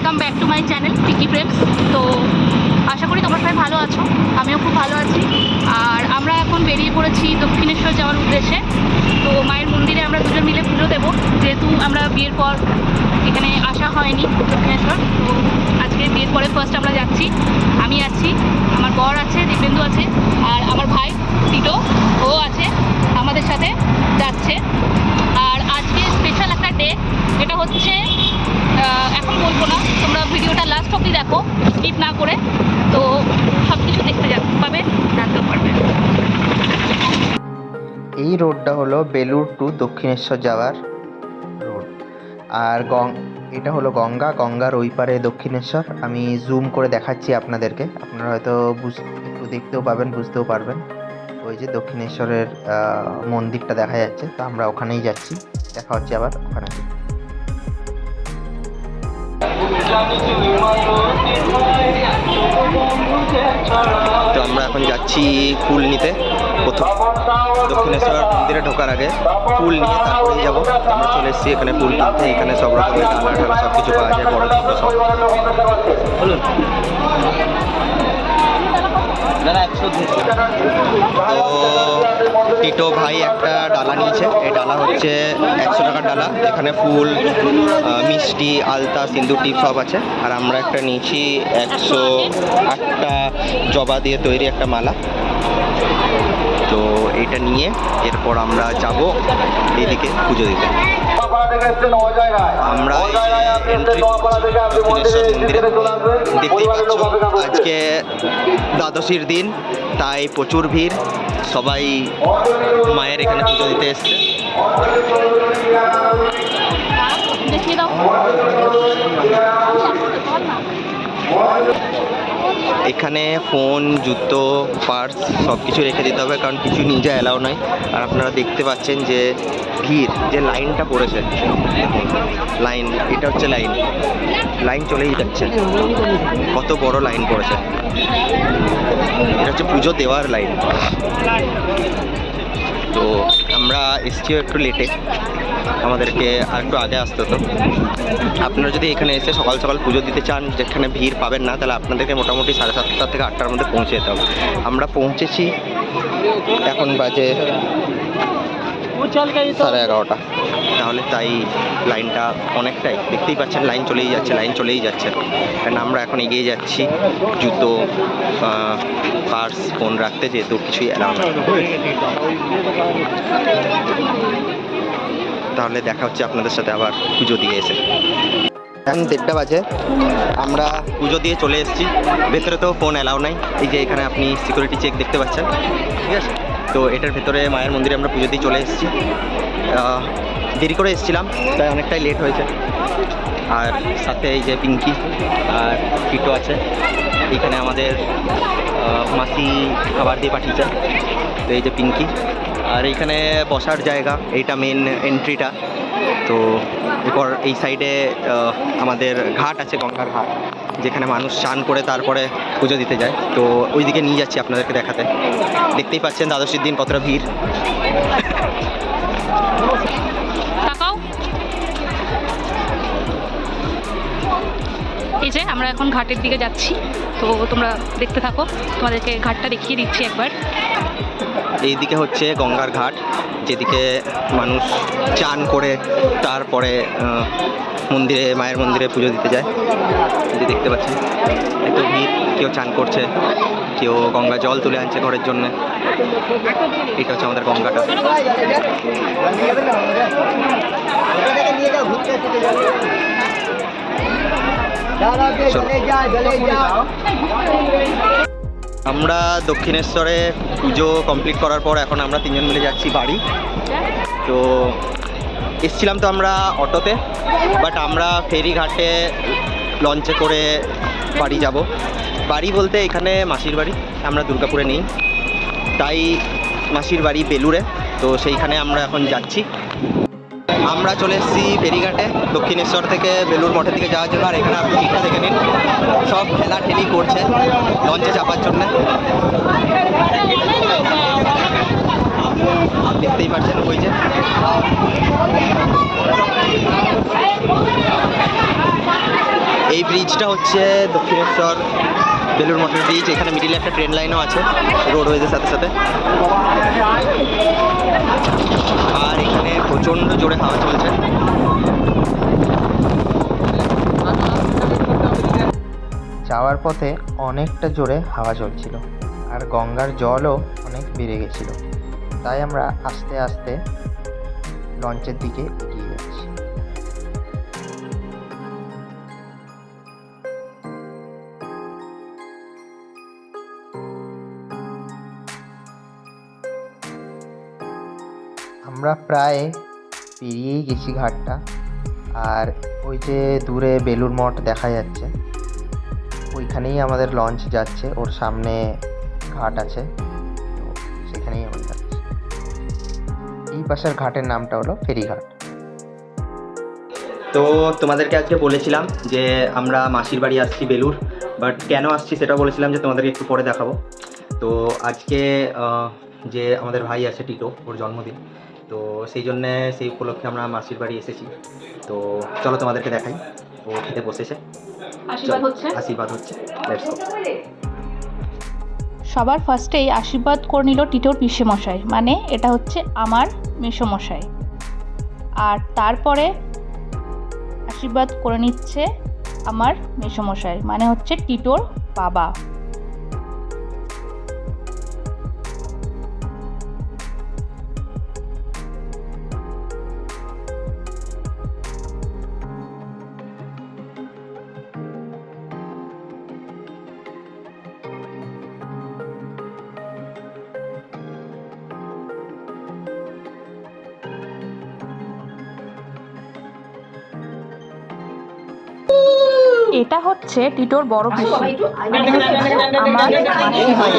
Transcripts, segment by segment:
Welcome back to my channel পিকি friends. তো আশা করি তোমরা সবাই ভালো আছো, আমিও খুব ভালো আছি। আর আমরা এখন বেরিয়ে পড়েছি দক্ষিণেশ্বর যাওয়ার উদ্দেশ্যে। তো মায়ের মন্দিরে আমরা দুজন মিলে পুজো দেবো, যেহেতু আমরা বিয়ের পর এখানে আসা হয়নি দক্ষিণেশ্বর। তো আজকে বিয়ের পরে ফার্স্ট আমরা যাচ্ছি। আমি আছি, আমার বর আছে, দিব্যেন্দু আছে, আর আমার ভাই টিটো ও আছে আমাদের সাথে যাচ্ছে। আর আজকে স্পেশাল একটা ডে, এটা হচ্ছে এখন বলবো না, তোমরা ভিডিওটা লাস্ট অবধি দেখো স্কিপ না করে, তো সব কিছু দেখতে পাবে, জানতেও পারবে। এই রোডটা হলো বেলুর টু দক্ষিণেশ্বর যাওয়ার রোড। আর এটা হলো গঙ্গার ওই পারে দক্ষিণেশ্বর। আমি জুম করে দেখাচ্ছি আপনাদেরকে, আপনারা হয়তো একটু দেখতেও পাবেন, বুঝতেও পারবেন। ওই যে দক্ষিণেশ্বরের মন্দিরটা দেখা যাচ্ছে, তো আমরা ওখানেই যাচ্ছি। দেখা হচ্ছে আবার ওখানে। তো আমরা এখন যাচ্ছি ফুল নিতে। প্রথম দক্ষিণেশ্বর মন্দিরে ঢোকার আগে ফুল নিয়ে তারপরেই যাবো। আমরা চলে এসেছি এখানে ফুল কিনতে। এখানে সব রকমের ডালা ঢালা সব কিছু পাওয়া যায়, বড় ছোটো সব। বলুন তো টিটো ভাই একটা ডালা নিয়েছে। এই ডালা হচ্ছে 100 টাকার ডালা। এখানে ফুল, মিষ্টি, আলতা, সিন্দুর টিপ সব আছে। আর আমরা একটা নিয়েছি 108টা জবা দিয়ে তৈরি একটা মালা। তো এটা নিয়ে এরপর আমরা যাব এইদিকে পুজো দিতে। আমরা এন্ট্রি দক্ষিণেশ্বর মন্দিরে। দেখতেই পাচ্ছ আজকে দ্বাদশীর দিন, তাই প্রচুর ভিড়। সবাই মায়ের এখানে পুজো দিতে এসছে। এখানে ফোন, জুতো, পার্স সব কিছু রেখে দিতে হবে, কারণ কিছু নিয়ে যা এলাও নয়। আর আপনারা দেখতে পাচ্ছেন যে ভিড়, যে লাইনটা পড়েছে, লাইন, এটা হচ্ছে লাইন চলেই যাচ্ছে। কত বড় লাইন পড়েছে, এটা হচ্ছে পুজো দেওয়ার লাইন। তো আমরা এসছিও একটু লেটে, আমাদেরকে আর একটু আগে আসতে হতো। আপনারা যদি এখানে এসে সকাল সকাল পুজো দিতে চান, যেখানে ভিড় পাবেন না, তাহলে আপনাদেরকে মোটামুটি 7:30 থেকে 8টার মধ্যে পৌঁছে যেতে হবে। আমরা পৌঁছেছি, এখন বাজে 11:30। তাহলে তাই লাইনটা অনেকটাই, দেখতেই পাচ্ছেন লাইন চলেই যাচ্ছে। কারণ আমরা এখন এগিয়ে যাচ্ছি জুতো, পার্স, ফোন রাখতে, যেহেতু কিছুই এলাও না। তাহলে দেখা হচ্ছে আপনাদের সাথে আবার পুজো দিয়ে এসে। এখন 1:30 বাজে, আমরা পুজো দিয়ে চলে এসেছি। ভেতরে তো ফোন অ্যালাউ নাই। এই যে এখানে আপনি সিকিউরিটি চেক দেখতে পাচ্ছেন, ঠিক আছে? তো এটার ভেতরে মায়ের মন্দিরে আমরা পুজো দিয়ে চলে এসেছি। দেরি করে এসেছিলাম, তাই অনেকটাই লেট হয়েছে। আর সাথে এই যে পিঙ্কি আর টিটো আছে। এইখানে আমাদের মাসি খাবার দিয়ে পাঠিয়েছে। তো এই যে পিঙ্কি, আর এইখানে বসার জায়গা, এইটা মেন এন্ট্রিটা। তো এরপর এই সাইডে আমাদের ঘাট আছে, গঙ্গার ঘাট, যেখানে মানুষ স্নান করে তারপরে পুজো দিতে যায়। তো ওইদিকে নিয়ে যাচ্ছি আপনাদেরকে দেখাতে। দেখতেই পাচ্ছেন দ্বাদশীর দিন কতটা ভিড়। এই যে আমরা এখন ঘাটের দিকে যাচ্ছি, তো তোমরা দেখতে থাকো, তোমাদেরকে ঘাটটা দেখিয়ে দিচ্ছি একবার। এইদিকে হচ্ছে গঙ্গার ঘাট, যেদিকে মানুষ চান করে তারপরে মায়ের মন্দিরে পুজো দিতে যায়। যে দেখতে পাচ্ছেন এত ভিড়, কেউ চান করছে, কেউ গঙ্গা জল তুলে আনছে ঘরের জন্য। এটা হচ্ছে আমাদের গঙ্গাটা। আমরা দক্ষিণেশ্বরে পুজো কমপ্লিট করার পর এখন আমরা 3জন মিলে যাচ্ছি বাড়ি। তো এসছিলাম তো আমরা অটোতে, বাট আমরা ফেরিঘাটে লঞ্চে করে বাড়ি যাব। বাড়ি বলতে এখানে মাসির বাড়ি, আমরা দুর্গাপুরে নেই, তাই মাসির বাড়ি বেলুরে। তো সেইখানে আমরা এখন যাচ্ছি। আমরা চলে এসেছি ফেরিঘাটে দক্ষিণেশ্বর থেকে বেলুর মঠের দিকে যাওয়ার জন্য। আর এখানে আপনি টিকিটটা দেখে নিন, সব ঠেলাঠেলি করছে লঞ্চে চাপার জন্য। দেখতেই পাচ্ছেন ওই যে এই ব্রিজটা হচ্ছে দক্ষিণেশ্বর বেলুড় মঠের ব্রিজ। এখানে মিডিলে একটা ট্রেন লাইনও আছে রোডওয়েজের সাথে সাথে। আর এখানে প্রচণ্ড জোরে হাওয়া চলছে। যাওয়ার পথে অনেকটা জোরে হাওয়া চলছিল আর গঙ্গার জলও অনেক বেড়ে গেছিল, তাই আমরা আস্তে আস্তে লঞ্চের দিকে এগিয়ে যাচ্ছি। আমরা প্রায় পেরিয়েই গেছি ঘাটটা। আর ওই যে দূরে বেলুড় মঠ দেখা যাচ্ছে, ওইখানেই আমাদের লঞ্চ যাচ্ছে। ওর সামনে ঘাট আছে, তো সেখানেই আমরা যাচ্ছি। এই পাশের ঘাটের নামটা হলো ফেরিঘাট। তো তোমাদেরকে আজকে বলেছিলাম যে আমরা মাসির বাড়ি আসছি বেলুড়, বাট কেন আসছি সেটা বলেছিলাম যে তোমাদেরকে একটু পরে দেখাবো। তো আজকে যে আমাদের ভাই আছে টিটো, ওর জন্মদিন, তো সেই জন্যে সেই উপলক্ষে আমরা মাসির বাড়ি এসেছি। তো চলো তোমাদেরকে দেখাই। ও খেতে বসেছে, আশীর্বাদ হচ্ছে। Let's go. সবার ফার্স্টেই আশীর্বাদ করে নিল টিটোর পিসেমশাই, মানে এটা হচ্ছে আমার মেসোমশাই। আর তারপরে আশীর্বাদ করে নিচ্ছে আমার মেসোমশাই, মানে হচ্ছে টিটোর বাবা। এটা হচ্ছে টিটোর বড় পিসি, আমার মাসি হয়।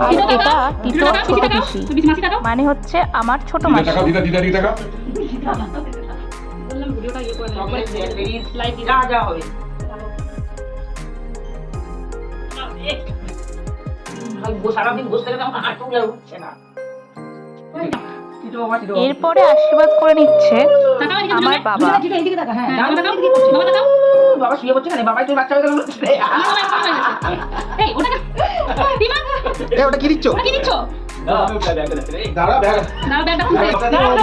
আর এটা টিটোর ছোট পিসি, মানে হচ্ছে আমার ছোট মাসি। এরপরে আশীর্বাদ করে নিচ্ছে আমার বাবা। বাবা শুয়ে পড়ছে, বাবাই তুই বাচ্চা হয়ে গেল। ওটা কি দিচ্ছ? তো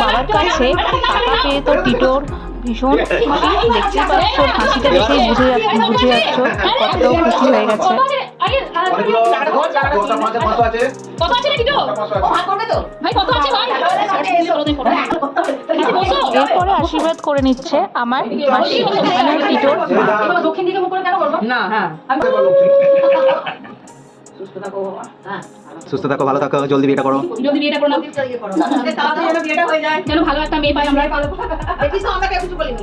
বাবার কাছে টাকা পেয়ে তো টিটোর ভীষণ খুশি। দেখতে পাচ্ছ, হাসিটা দেখেই বুঝে যাচ্ছ কতটাও খুশি হয়ে গেছে। এরপরে আশীর্বাদ করে নিচ্ছে আমার মাসি, মানে টিটোর। দক্ষিণ দিকে মুখ করে কেন বলবো না? হ্যাঁ, সুস্থ থাকো, ভালো থাকো, জলদি বিয়েটা করো। যদি বিয়েটা করো না, তাড়াতাড়ি যেন বিয়েটা হয়ে যায়। যেন ভালো একটা মেয়ে পাই আমরা। দেখিস তো, আমরা কেউ কিছু বলিনি।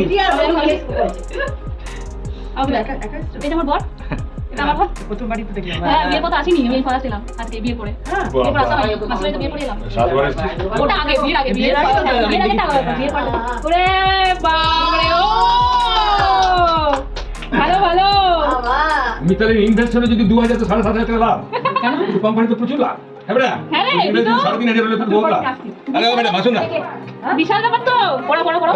দিদি আর এটা আমার বর, এটা আমার বর। প্রথম বাড়ি তো দেখলাম। হ্যাঁ, বিয়ের কথা আসেনি, আমি ফার্স্ট ছিলাম আজকে বিয়ে করে। এরপর আসা হয়, মাসির বাড়িতে বিয়ে করে এলাম। ওটা আগে, বিয়ের আগে, বিয়ের আগে টাকা বিয়ের পর। ওরে বাবারে, ও ভালো ভালো। মিতালি ইনভেস্টরে যদি 2000 তো 7,500 টাকা লাভ, কোম্পানি তো প্রচুর লাভ। হ্যাঁ রে, 3,500 হলে তো বহুত লাভ। আরে ও ম্যাডাম আসুন না, বিশাল ব্যাপার তো। বড় বড় বড়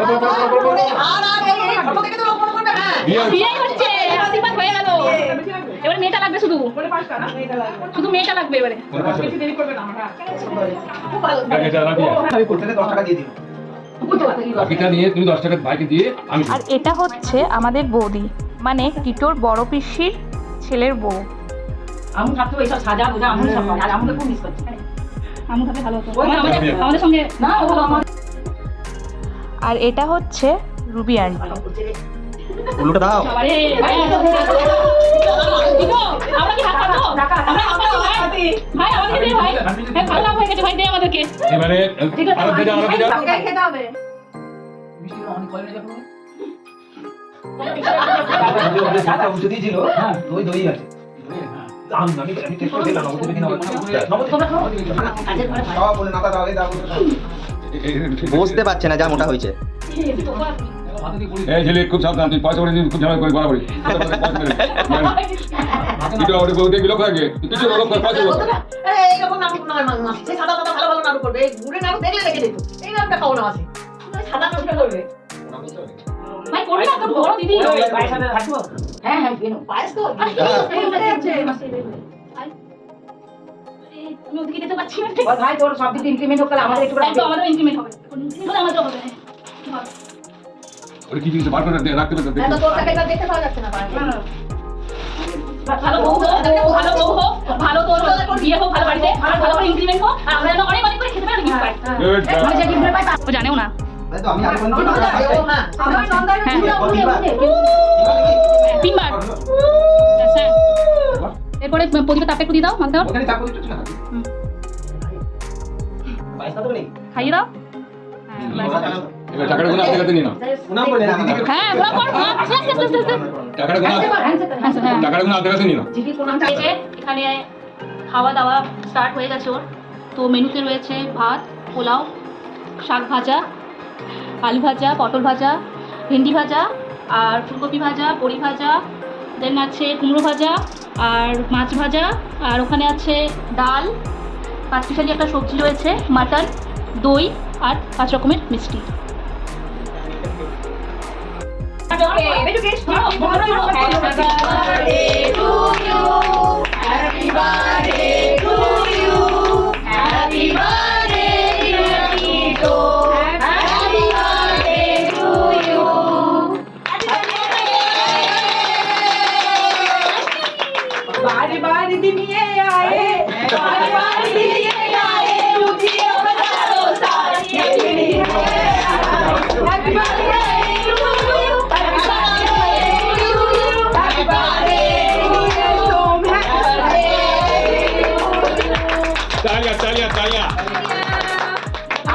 আর এই ফটো দেখে তো ফটো করবে। হ্যাঁ, বিয়ে হচ্ছে, আশীর্বাদ হয়ে গেল। এবারে মেয়েটা লাগবে, শুধু মেয়েটা লাগবে এবারে। বেশি দেরি করবে না আমরা। খুব ভালো। এটা রাখি আমি করতে 10 টাকা দিয়ে দিই। বাকিটা নিয়ে তুমি 10 টাকা ভাইকে দিয়ে আমি। আর এটা হচ্ছে আমাদের বৌদি, মানে টিটোর বড় পিসির ছেলের বউ। আমু থাকতো এইসব সাজা বোঝা, আমু সব করে। আর আমুকে খুব মিস করছি। আমু থাকলে ভালো হতো, আমাদের সঙ্গে না, ও আমার আর এটা হচ্ছে রুবি আন্টি। উল্টোটা দাও। আরে আমরা কি হাত পাবো? আমরা হাত পাবো ভাই, আমাদের দে ভাই। হ্যাঁ, ভালো লাভ হয়ে গেছে ভাই, দে আমাদেরকে। এবারে আরো ভেজা কাকে খেতে হবে? মিষ্টি অনেক কয়লা যাবো। সাথে ওষুধ দিয়েছিল। হ্যাঁ, দই আছে। আমি টেস্ট করে দিলাম, ওষুধ কিনা বলে না দাও, এই দাও। বসতে পারছে না, যা মোটা হয়েছে। এই ছেলে খুব সাবধান, তুই পয়সা করে খুব ঝামেলা করে বাড়াবাড়ি এটা ওরে বউ দেখবি লোক থাকে কিছু লোক করে পয়সা লোক এইরকম নাটক না মাছ সে সাদা সাদা ভালো ভালো নাটক করবে এই ঘুরে নাটক দেখলে রেখে দিত এই নাটকটা খাও না আছে সাদা নাটকটা করবে ভাই করবে না তো বড় দিদি পায়ের সাথে হাঁটবো হ্যাঁ হ্যাঁ কেন পায়েস তো আমি ওদিকে যেতে পারছি না ঠিক ভাই তোর সব দিকে ইনক্রিমেন্ট হোক তাহলে আমাদের একটু তাই তো আমারও ইনক্রিমেন্ট হবে আমাদের হবে ওরে কি জিনিস বার করে রাখতে পারতে এত তোর টাকা এটা দেখতে পাওয়া যাচ্ছে না ভালো বউ হোক, ভালো বউ হোক, ভালো তোর বিয়ে হোক, ভালো বাড়িতে, আর ভালো করে ইনক্রিমেন্ট হোক, আর আমরা যেন অনেক অনেক করে খেতে পারি, গিফট পাই। মানে যে গিফট পাই ও জানেও না। তো আমি আরেকবার হ্যাঁ আমার নন্দার তিনবার। আচ্ছা। এরপরে প্রদীপের তাপটা একটু দিয়ে দাও, মাখতে দাও। ওখানে তারপর একটু না পয়সা তো নেই খাইয়ে দাও। এবার টাকাটা গুনা হাতে কাছে নিয়ে নাও উনাম বলে না দিদিকে হ্যাঁ, ঘোরা কর। টাকাটা গুনা টাকাটা গুনা হাতে কাছে নিয়ে নাও এই যে এখানে খাওয়া দাওয়া স্টার্ট হয়ে গেছে ওর। তো মেনুতে রয়েছে ভাত, পোলাও, শাক ভাজা, আলু ভাজা, পটল ভাজা, ভেন্ডি ভাজা, আর ফুলকপি ভাজা, বড়ি ভাজা, দেন আছে কুমড়ো ভাজা আর মাছ ভাজা, আর ওখানে আছে ডাল, 5 পিসালি একটা সবজি রয়েছে, মাটন, দই আর 5 রকমের মিষ্টি। बारी बारी दिन ये आए बारी बारी दिन ये आए रुचिए बजारो सारी happy birthday to you happy birthday to you सोम तालियां तालियां तालियां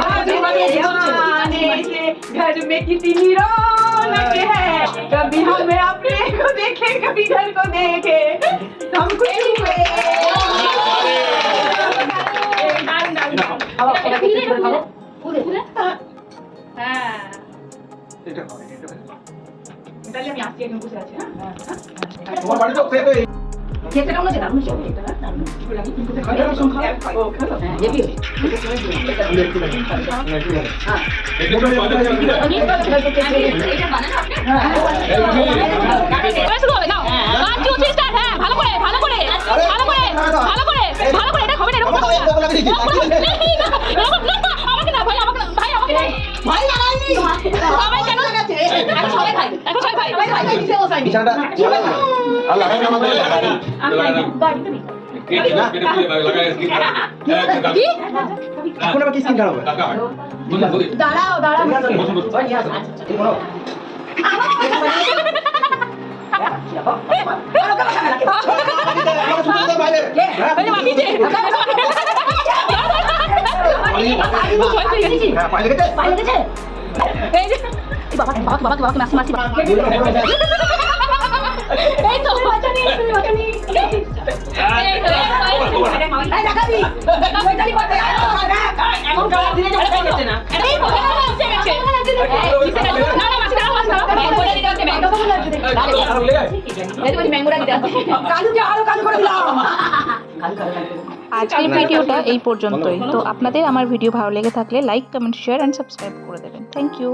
आज बड़े जमाने से घर में कितनी रौनक है कभी हमें अपने को देखे कभी घर को देखे हम खुश हुए হ্যাঁ তাহলে আমি আসছি একদম বসে আছি হ্যাঁ তোমার বাড়ি তো সে তো খেতে কেমন আছে দারুণ চলছে এটা না শুরু হবে নাও 1 2 3 স্টার্ট হ্যাঁ ভালো করে ভালো করে ভালো করে ভালো করে ভালো করে এটা হবে না এরকম হবে না আমাকে না ভাই আমাকে না ভাই আমাকে না ভাই লাগাইনি সবাই কেন এখন সবাই খাই এখন সবাই ভাই সবাই খাই কিসে বসাই বিছানাটা আল্লাহ লাগাই আমাদের লাগাই আমি বাড়িতে নেই কেটে লাগাই স্কিন কি এখন আবার কি স্কিন খারাপ হয় টাকা বন্ধ করে দাঁড়াও দাঁড়াও এই যে মাটিতে হ্যাঁ পাইলে গেছে পাই লেগেছে এই যে এই বাবা বাবাকে মাসি মাসি এই তো বাচ্চা নিয়ে তুমি বাচ্চা নিয়ে এই তো এই দেখাবি ওইটাই করতে এখন গালা দিলে যে হয়ে গেছে না এই তো হচ্ছে গেছে না না মাসি দাও মাসি দাও ম্যাঙ্গোটা দিতে হচ্ছে ম্যাঙ্গোটা দিতে হচ্ছে কালুকে আরো কাজ করে দিলাম আজকের ভিডিওটা এই পর্যন্তই। তো আপনাদের আমার ভিডিও ভালো লেগে থাকলে like comment share and subscribe করে দেবেন। Thank you.